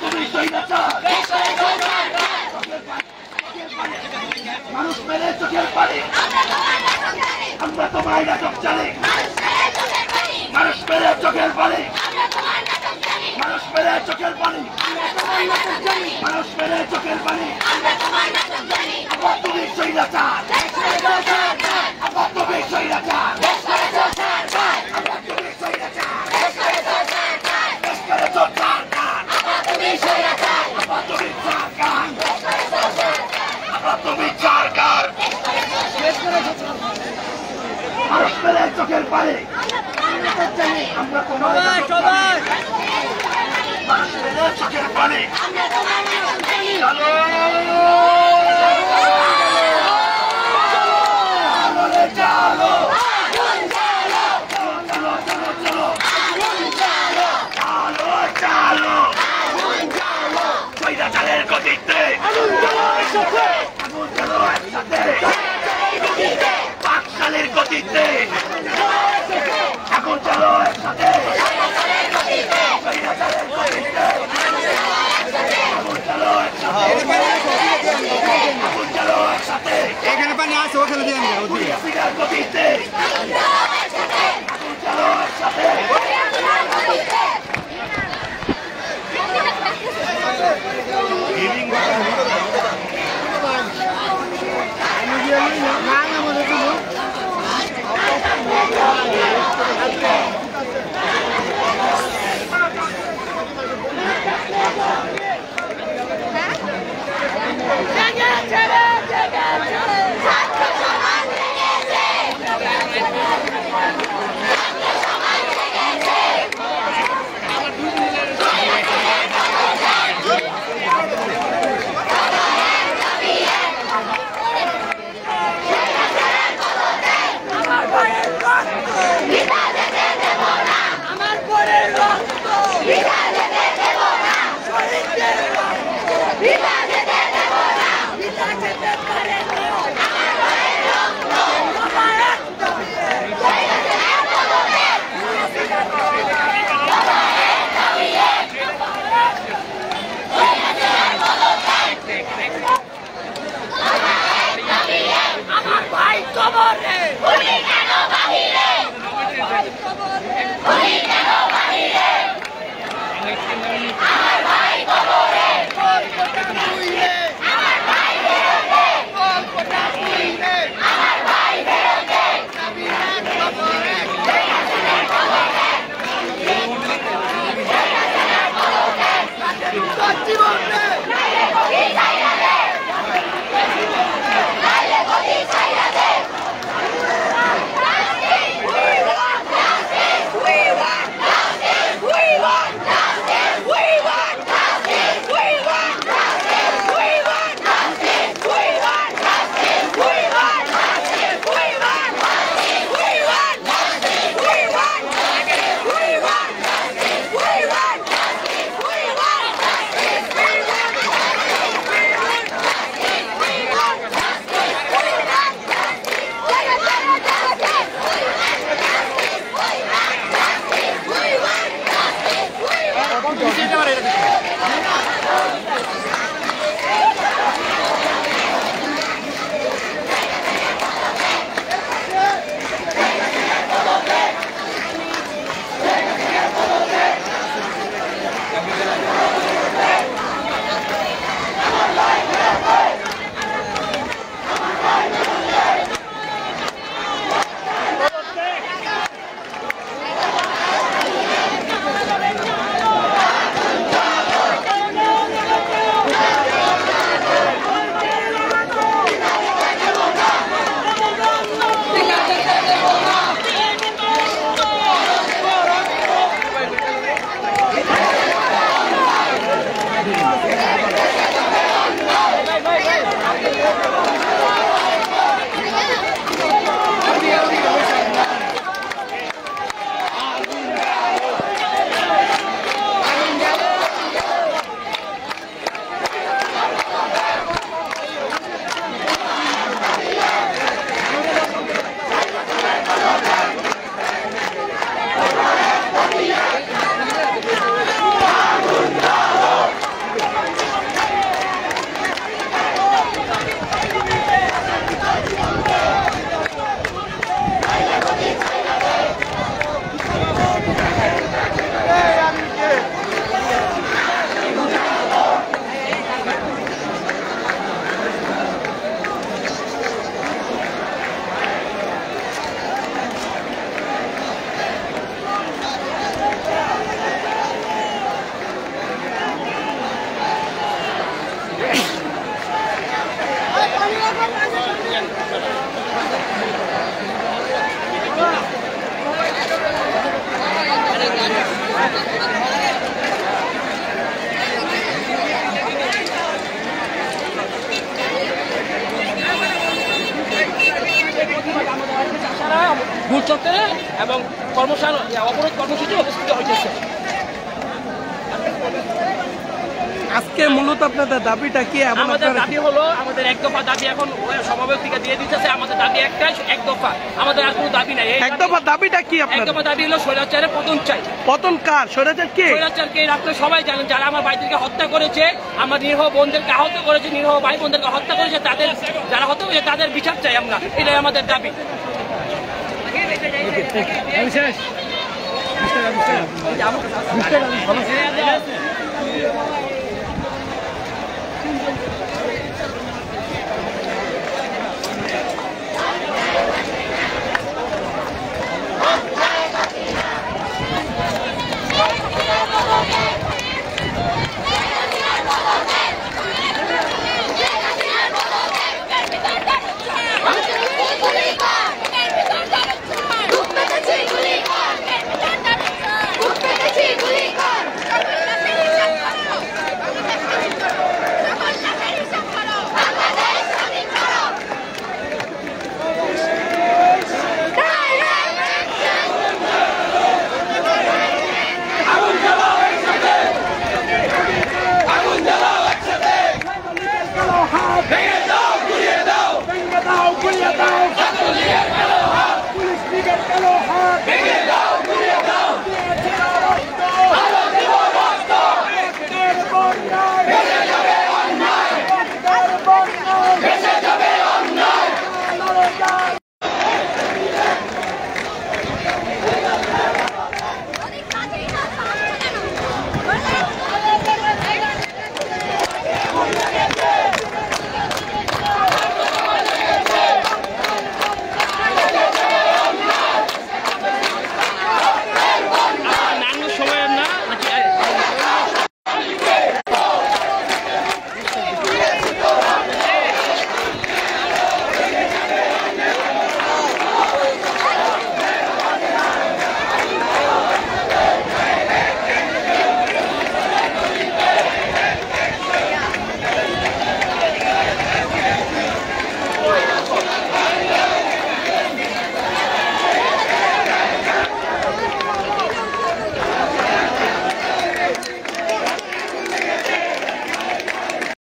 তুমি স্বৈরাচার মানুষ মেরে চোখের পানি আমরা তোমায় নাটক জানি মানুষ মেরে চোখের পানি মানুষ মেরে চোখের পানি মানুষ মেরে চোখের পানি আবার তুমি স্বৈরাচার আবার তুমি স্বৈরাচার আবার তুমি স্বৈরাচার মানুষ মেরে চোখের পানি আমরা তোমার মানুষ মেরে চোখের পানি চলো চলো স্বৈরাচারের গতিতে আগুন জ্বালো একসাথে পাকশালের গতিতে আগুন জ্বালো একসাথে স্বৈরাচারের গতিতে আগুন জ্বালো একসাথে আগুন জ্বালো একসাথে এখানে পানি আছে ওখানে দিয়ে আমরা ওদিকে গতিতে আগুন জ্বালো একসাথে এবং অবরোধ কর্মসূচি অনুষ্ঠিত হইতেছে। আজকে মূলত আপনাদের দাবিটা কি? আমাদের দাবি হলো, আমাদের এক দফা দাবি এখন সমাবেশ থেকে দিয়ে দিতেছে। আমাদের দাবি একটাই, এক দফা, আমাদের আর কোনো দাবি নাই। এক দফা দাবিটা কি? এক দফা দাবি হলো স্বৈরাচারের পতন চাই। পতন কার? স্বৈরাচার কে? স্বৈরাচারকে আপনি সবাই জানেন, যারা আমার ভাইদেরকে হত্যা করেছে, আমার নিরীহ বোনদেরকে আহত করেছে, নিরীহ ভাই বোনদেরকে হত্যা করেছে, তাদের যারা হত্যা করেছে তাদের বিচার চাই আমরা, এটাই আমাদের দাবি। শেষ।